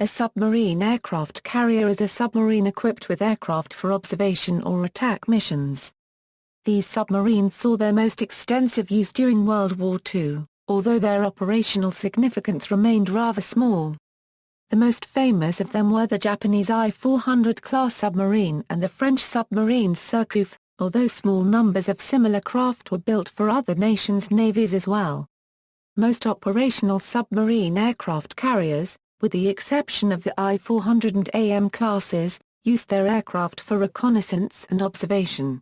A submarine aircraft carrier is a submarine equipped with aircraft for observation or attack missions. These submarines saw their most extensive use during World War II, although their operational significance remained rather small. The most famous of them were the Japanese I-400 class submarine and the French submarines Surcouf, although small numbers of similar craft were built for other nations' navies as well. Most operational submarine aircraft carriers, with the exception of the I-400 and AM classes, used their aircraft for reconnaissance and observation.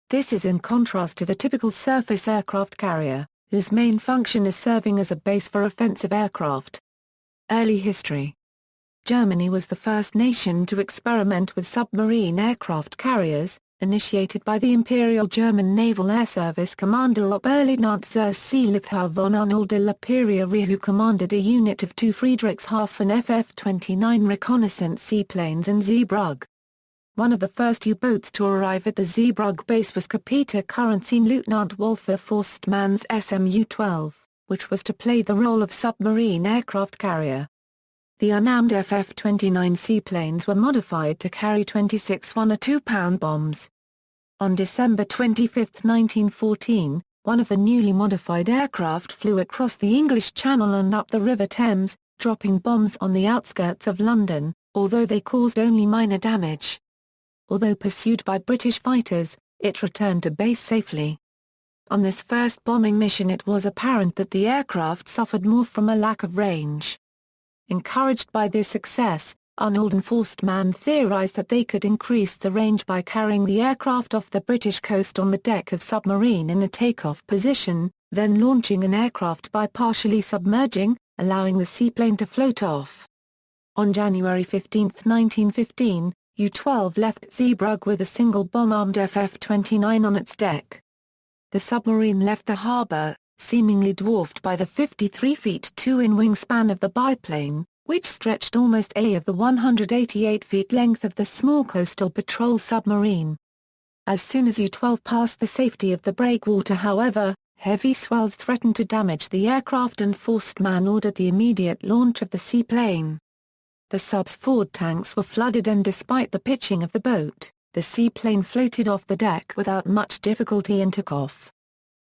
This is in contrast to the typical surface aircraft carrier, whose main function is serving as a base for offensive aircraft. Early history. Germany was the first nation to experiment with submarine aircraft carriers, initiated by the Imperial German Naval Air Service Commander Oberleutnant zur Seelichthau von Arnold de la Pereira, who commanded a unit of 2 Friedrichshafen FF-29 reconnaissance seaplanes in Zeebrugge. One of the first U-boats to arrive at the Zeebrugge base was Capita Lieutenant Walther Forstmann's SMU-12, which was to play the role of submarine aircraft carrier. The unarmed FF-29 seaplanes were modified to carry 26 1 or 2-pound bombs. On December 25, 1914, one of the newly modified aircraft flew across the English Channel and up the River Thames, dropping bombs on the outskirts of London, although they caused only minor damage. Although pursued by British fighters, it returned to base safely. On this first bombing mission it was apparent that the aircraft suffered more from a lack of range. Encouraged by this success, Arnold and Forstmann theorized that they could increase the range by carrying the aircraft off the British coast on the deck of submarine in a takeoff position, then launching an aircraft by partially submerging, allowing the seaplane to float off. On January 15, 1915, U-12 left Zeebrugge with a single bomb-armed FF-29 on its deck. The submarine left the harbor, seemingly dwarfed by the 53 feet 2 in wingspan of the biplane, which stretched almost of the 188 feet length of the small coastal patrol submarine. As soon as U-12 passed the safety of the breakwater, however, heavy swells threatened to damage the aircraft and Forstmann ordered the immediate launch of the seaplane. The sub's forward tanks were flooded and despite the pitching of the boat, the seaplane floated off the deck without much difficulty and took off.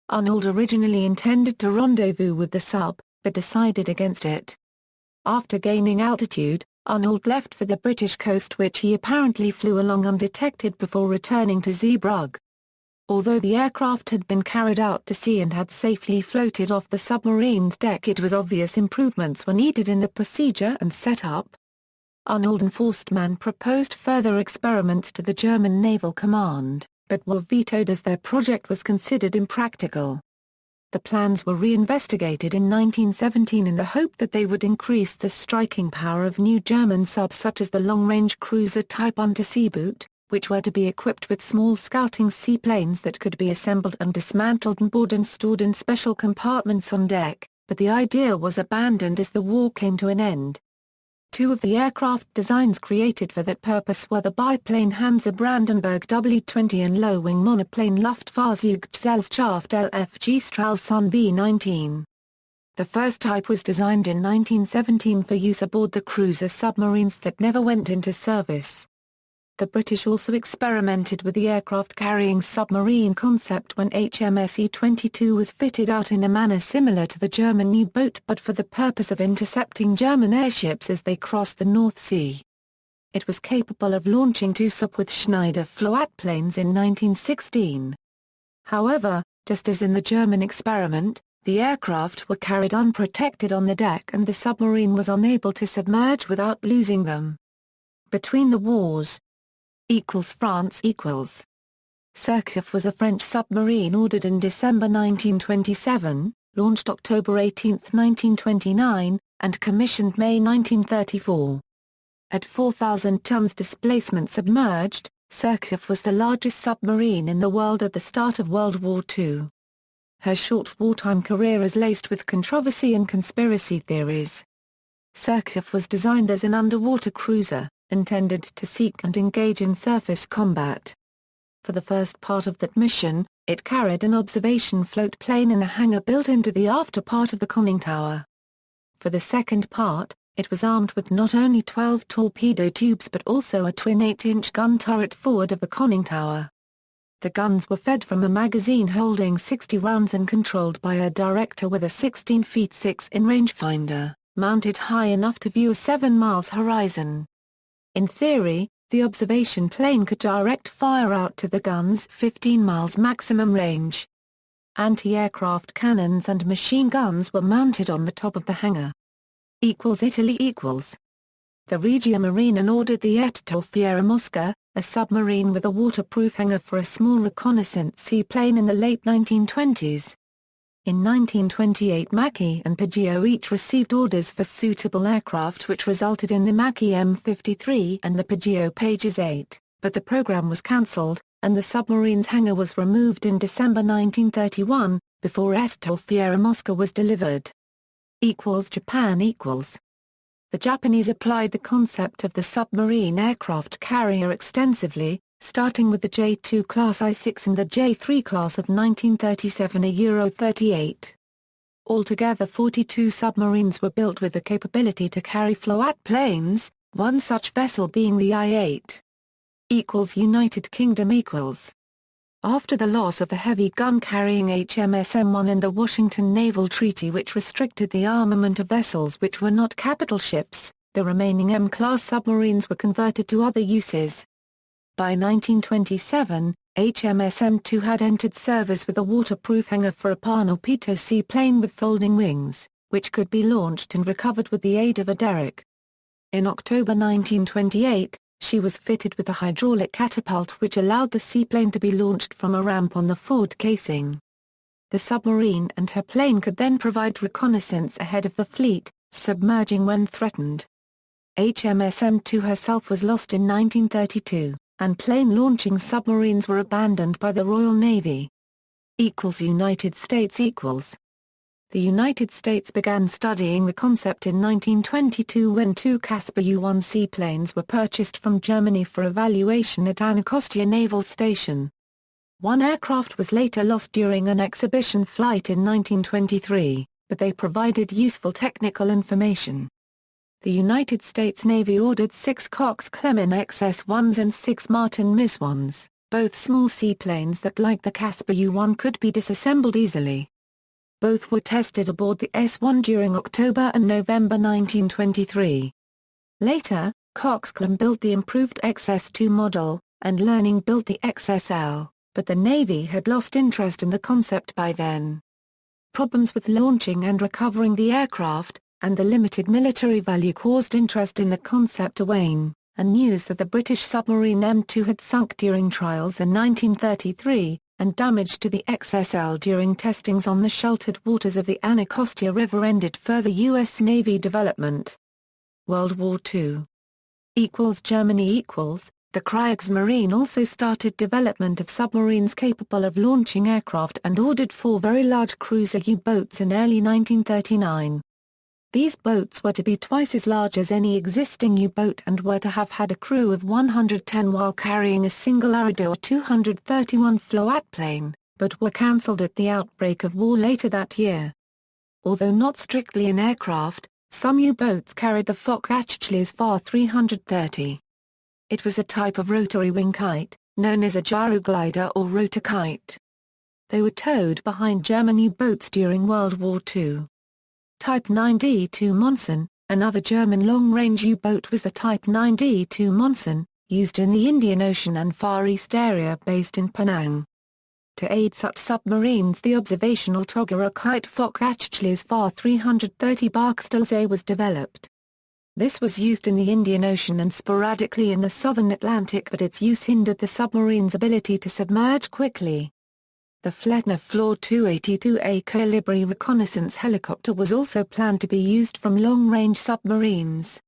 Arnold originally intended to rendezvous with the sub, but decided against it. After gaining altitude, Arnold left for the British coast, which he apparently flew along undetected before returning to Zeebrugge. Although the aircraft had been carried out to sea and had safely floated off the submarine's deck, it was obvious improvements were needed in the procedure and setup. Arnold and Forstmann proposed further experiments to the German Naval Command, but were vetoed as their project was considered impractical. The plans were reinvestigated in 1917 in the hope that they would increase the striking power of new German subs such as the long-range cruiser Type Unterseeboot, which were to be equipped with small scouting seaplanes that could be assembled and dismantled and boarded and stored in special compartments on deck, but the idea was abandoned as the war came to an end. Two of the aircraft designs created for that purpose were the biplane Hansa Brandenburg W-20 and low-wing monoplane Luftfahrzeuggesellschaft LFG Stralsund B-19. The first type was designed in 1917 for use aboard the cruiser submarines that never went into service. The British also experimented with the aircraft-carrying submarine concept when HMS E-22 was fitted out in a manner similar to the German U-boat but for the purpose of intercepting German airships as they crossed the North Sea. It was capable of launching 2 Sopwith Schneider Float planes in 1916. However, just as in the German experiment, the aircraft were carried unprotected on the deck and the submarine was unable to submerge without losing them. Between the wars, France Surcouf was a French submarine ordered in December 1927, launched October 18, 1929, and commissioned May 1934. At 4,000 tons displacement submerged, Surcouf was the largest submarine in the world at the start of World War II. Her short wartime career is laced with controversy and conspiracy theories. Surcouf was designed as an underwater cruiser, intended to seek and engage in surface combat. For the first part of that mission, it carried an observation float plane in a hangar built into the after part of the conning tower. For the second part, It was armed with not only 12 torpedo tubes but also a twin 8-inch gun turret forward of the conning tower. The guns were fed from a magazine holding 60 rounds and controlled by a director with a 16 feet 6 in rangefinder, mounted high enough to view a 7 miles horizon. In theory, the observation plane could direct fire out to the gun's 15 miles maximum range. Anti-aircraft cannons and machine guns were mounted on the top of the hangar. Italy equals. The Regia Marina ordered the Fiera Mosca, a submarine with a waterproof hangar for a small reconnaissance seaplane in the late 1920s. In 1928 Macchi and Piaggio each received orders for suitable aircraft which resulted in the Macchi M53 and the Piaggio Pages 8, but the program was cancelled, and the submarine's hangar was removed in December 1931, before Fiera Mosca was delivered. Japan equals. The Japanese applied the concept of the submarine aircraft carrier extensively, starting with the J2 class I-6 and the J3 class of 1937-38. Altogether 42 submarines were built with the capability to carry float planes, one such vessel being the I-8. United Kingdom equals. After the loss of the heavy gun-carrying HMS M1 in the Washington Naval Treaty which restricted the armament of vessels which were not capital ships, the remaining M-class submarines were converted to other uses. By 1927, HMS M2 had entered service with a waterproof hangar for a Panalpito seaplane with folding wings, which could be launched and recovered with the aid of a derrick. In October 1928, she was fitted with a hydraulic catapult which allowed the seaplane to be launched from a ramp on the forward casing. The submarine and her plane could then provide reconnaissance ahead of the fleet, submerging when threatened. HMS M2 herself was lost in 1932, and plane-launching submarines were abandoned by the Royal Navy. United States equals. The United States began studying the concept in 1922 when two Casper U-1 seaplanes were purchased from Germany for evaluation at Anacostia Naval Station. One aircraft was later lost during an exhibition flight in 1923, but they provided useful technical information. The United States Navy ordered 6 Cox Clemen XS-1s and 6 Martin Mis-1s, both small seaplanes that like the Casper U-1 could be disassembled easily. Both were tested aboard the S-1 during October and November 1923. Later, Cox-Clem built the improved XS-2 model, and Learning built the XSL, but the Navy had lost interest in the concept by then. Problems with launching and recovering the aircraft, and the limited military value caused interest in the concept to wane, and news that the British submarine M2 had sunk during trials in 1933, and damage to the XSL during testings on the sheltered waters of the Anacostia River ended further U.S. Navy development. World War II. Germany equals. The Kriegsmarine also started development of submarines capable of launching aircraft and ordered 4 very large cruiser U-boats in early 1939. These boats were to be twice as large as any existing U-boat and were to have had a crew of 110 while carrying a single Arador 231 float plane, but were cancelled at the outbreak of war later that year. Although not strictly an aircraft, some U-boats carried the Fock-Achilles FAR 330. It was a type of rotary wing kite, known as a gyroglider or rotor kite. They were towed behind German U-boats during World War II. Type 9D2 Monson, another German long-range U-boat was the Type 9D2 Monson, used in the Indian Ocean and Far East area based in Penang. To aid such submarines the observational Toggerer kite Fock-Achilles FAR 330 Barksdale was developed. This was used in the Indian Ocean and sporadically in the southern Atlantic but its use hindered the submarine's ability to submerge quickly. The Flettner Floor 282A Colibri reconnaissance helicopter was also planned to be used from long-range submarines.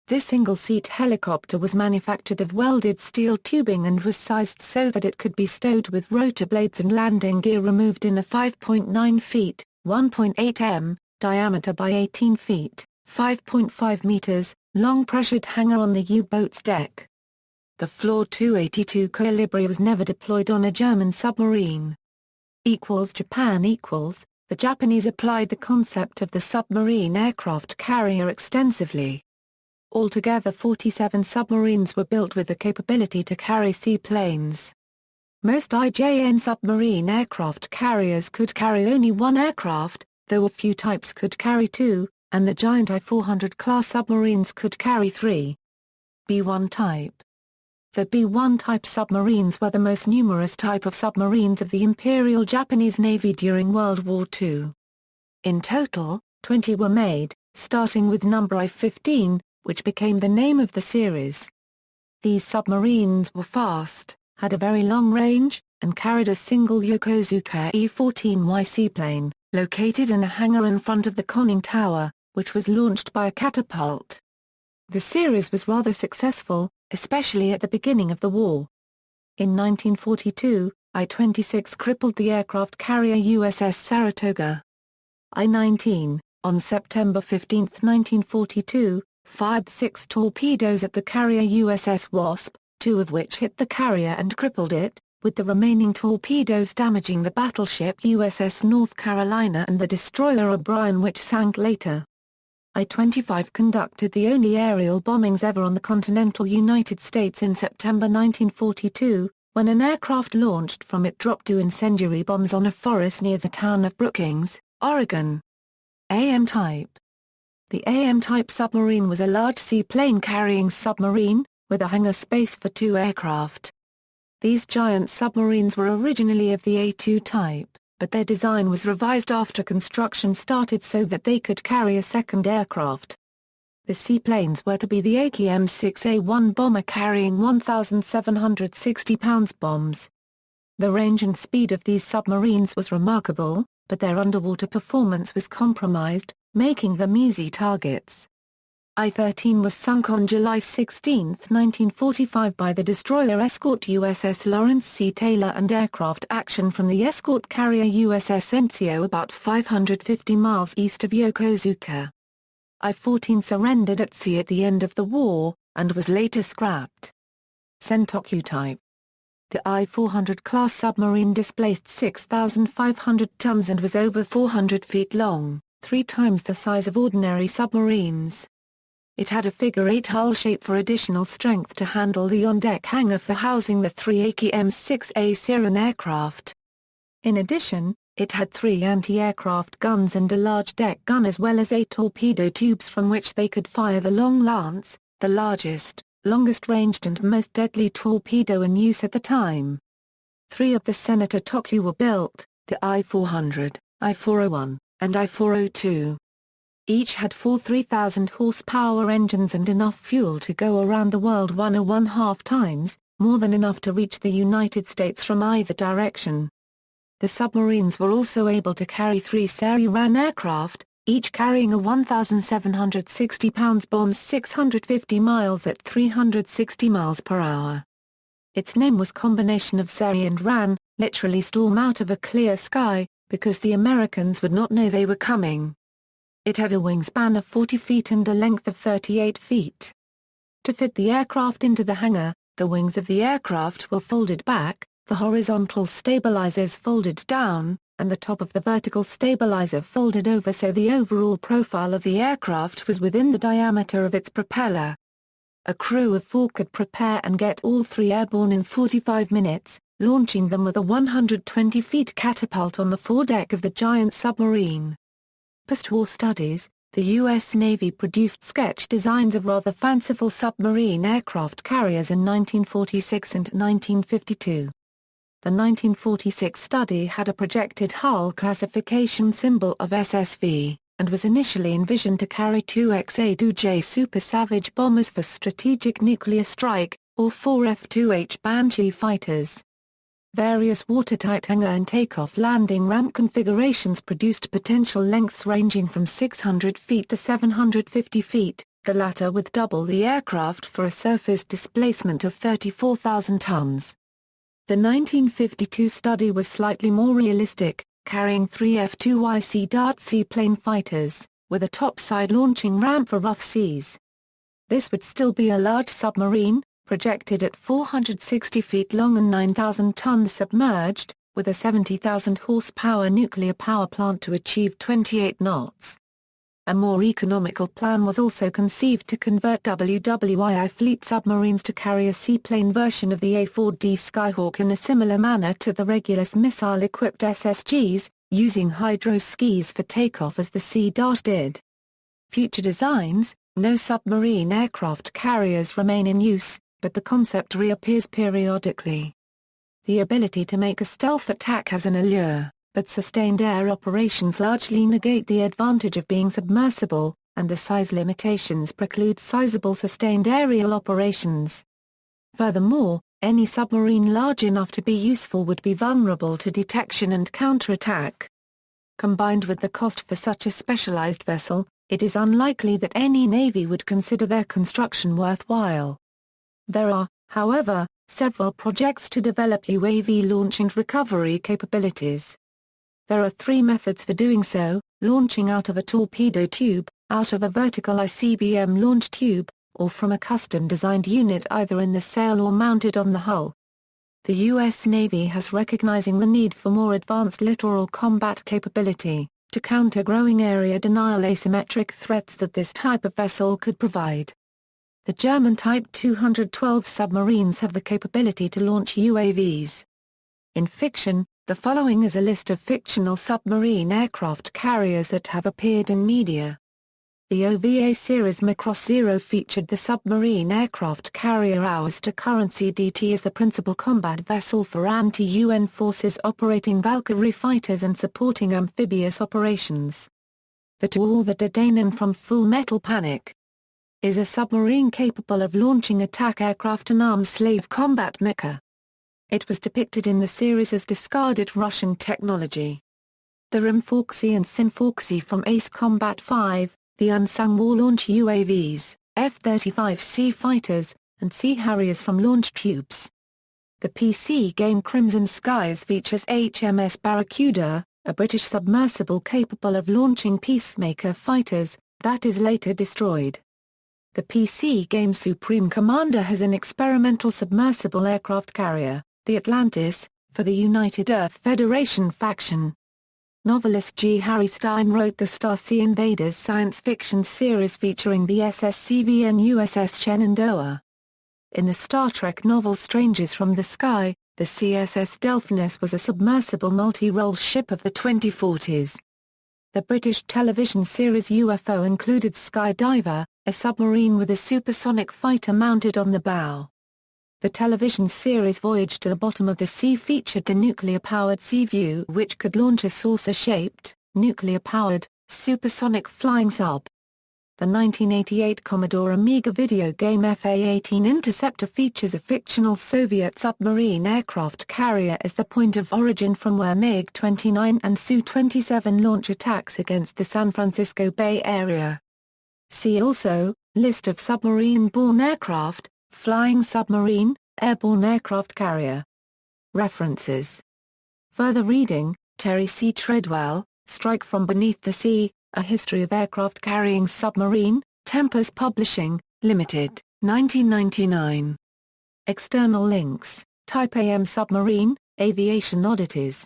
This single-seat helicopter was manufactured of welded steel tubing and was sized so that it could be stowed with rotor blades and landing gear removed in a 5.9 feet, 1.8 m, diameter by 18 feet, 5.5 meters, long pressured hangar on the U-boat's deck. The Floor 282 Colibri was never deployed on a German submarine. Japan equals. the Japanese applied the concept of the submarine aircraft carrier extensively. Altogether 47 submarines were built with the capability to carry seaplanes. Most IJN submarine aircraft carriers could carry only one aircraft, though a few types could carry two, and the giant I-400 class submarines could carry three. B-1 type. The B-1 type submarines were the most numerous type of submarines of the Imperial Japanese Navy during World War II. In total, 20 were made, starting with number I-15, which became the name of the series. These submarines were fast, had a very long range, and carried a single Yokosuka E-14Y seaplane, located in a hangar in front of the conning tower, which was launched by a catapult. The series was rather successful, especially at the beginning of the war. In 1942, I-26 crippled the aircraft carrier USS Saratoga. I-19, on September 15, 1942, fired 6 torpedoes at the carrier USS Wasp, 2 of which hit the carrier and crippled it, with the remaining torpedoes damaging the battleship USS North Carolina and the destroyer O'Brien, which sank later. I-25 conducted the only aerial bombings ever on the continental United States in September 1942, when an aircraft launched from it dropped 2 incendiary bombs on a forest near the town of Brookings, Oregon. AM type. The AM type submarine was a large seaplane-carrying submarine, with a hangar space for 2 aircraft. These giant submarines were originally of the A2 type, but their design was revised after construction started so that they could carry a second aircraft. The seaplanes were to be the AKM-6A1 bomber carrying 1,760 pounds bombs. The range and speed of these submarines was remarkable, but their underwater performance was compromised, making them easy targets. I-13 was sunk on July 16, 1945 by the destroyer escort USS Lawrence C. Taylor and aircraft action from the escort carrier USS Enzio about 550 miles east of Yokosuka. I-14 surrendered at sea at the end of the war, and was later scrapped. Sentoku type. The I-400 class submarine displaced 6,500 tons and was over 400 feet long, 3 times the size of ordinary submarines. It had a figure-8 hull shape for additional strength to handle the on-deck hangar for housing the 3 AKM-6A Siren aircraft. In addition, it had 3 anti-aircraft guns and a large deck gun as well as 8 torpedo tubes from which they could fire the Long Lance, the largest, longest-ranged and most deadly torpedo in use at the time. 3 of the Senator Toku were built, the I-400, I-401, and I-402. Each had 4 3,000-horsepower engines and enough fuel to go around the world 1.5 times, more than enough to reach the United States from either direction. The submarines were also able to carry 3 Sari-Ran aircraft, each carrying a 1,760 pounds bomb 650 miles at 360 miles per hour. Its name was combination of Sari and Ran, literally storm out of a clear sky, because the Americans would not know they were coming. It had a wingspan of 40 feet and a length of 38 feet. To fit the aircraft into the hangar, the wings of the aircraft were folded back, the horizontal stabilizers folded down, and the top of the vertical stabilizer folded over so the overall profile of the aircraft was within the diameter of its propeller. A crew of 4 could prepare and get all 3 airborne in 45 minutes, launching them with a 120 feet catapult on the foredeck of the giant submarine. Post-war studies, the U.S. Navy produced sketch designs of rather fanciful submarine aircraft carriers in 1946 and 1952. The 1946 study had a projected hull classification symbol of SSV, and was initially envisioned to carry 2 X-A-2J Super Savage bombers for strategic nuclear strike, or 4 F-2H Banshee fighters. Various watertight hangar and takeoff landing ramp configurations produced potential lengths ranging from 600 feet to 750 feet, the latter with double the aircraft for a surface displacement of 34,000 tons. The 1952 study was slightly more realistic, carrying 3 F-2YC Dart seaplane fighters, with a topside launching ramp for rough seas. This would still be a large submarine, projected at 460 feet long and 9,000 tons submerged, with a 70,000 horsepower nuclear power plant to achieve 28 knots. A more economical plan was also conceived to convert WWII fleet submarines to carry a seaplane version of the A-4D Skyhawk in a similar manner to the Regulus missile-equipped SSGs, using hydroskis for takeoff as the Sea Dart did. Future designs: no submarine aircraft carriers remain in use, but the concept reappears periodically. The ability to make a stealth attack has an allure, but sustained air operations largely negate the advantage of being submersible, and the size limitations preclude sizable sustained aerial operations. Furthermore, any submarine large enough to be useful would be vulnerable to detection and counterattack. Combined with the cost for such a specialized vessel, it is unlikely that any navy would consider their construction worthwhile. There are, however, several projects to develop UAV launch and recovery capabilities. There are three methods for doing so: launching out of a torpedo tube, out of a vertical ICBM launch tube, or from a custom-designed unit either in the sail or mounted on the hull. The U.S. Navy has recognizing the need for more advanced littoral combat capability, to counter growing area denial asymmetric threats that this type of vessel could provide. The German Type 212 submarines have the capability to launch UAVs. In fiction, the following is a list of fictional submarine aircraft carriers that have appeared in media. The OVA series Macross Zero featured the submarine aircraft carrier Ours to Current CDT as the principal combat vessel for anti-UN forces operating Valkyrie fighters and supporting amphibious operations. The To All the Dadanen from Full Metal Panic is a submarine capable of launching attack aircraft and armed slave combat mecha. It was depicted in the series as discarded Russian technology. The Rimfauxi and Sinfauxi from Ace Combat 5, the unsung war launch UAVs, F-35C fighters, and Sea Harriers from launch tubes. The PC game Crimson Skies features HMS Barracuda, a British submersible capable of launching Peacemaker fighters, that is later destroyed. The PC game Supreme Commander has an experimental submersible aircraft carrier, the Atlantis, for the United Earth Federation faction. Novelist G. Harry Stein wrote the Star Sea Invaders science fiction series featuring the SSCV and USS Shenandoah. In the Star Trek novel Strangers from the Sky, the CSS Delphinus was a submersible multi-role ship of the 2040s. The British television series UFO included Skydiver, a submarine with a supersonic fighter mounted on the bow. The television series Voyage to the Bottom of the Sea featured the nuclear-powered Seaview, which could launch a saucer-shaped, nuclear-powered, supersonic flying sub. The 1988 Commodore Amiga video game FA-18 Interceptor features a fictional Soviet submarine aircraft carrier as the point of origin from where MiG-29 and Su-27 launch attacks against the San Francisco Bay Area. See also, List of submarine-borne aircraft, Flying submarine, airborne aircraft carrier. References. Further reading: Terry C. Treadwell, Strike from Beneath the Sea, A History of Aircraft Carrying Submarine, Tempest Publishing, Limited, 1999. External links: Type AM Submarine, Aviation Oddities.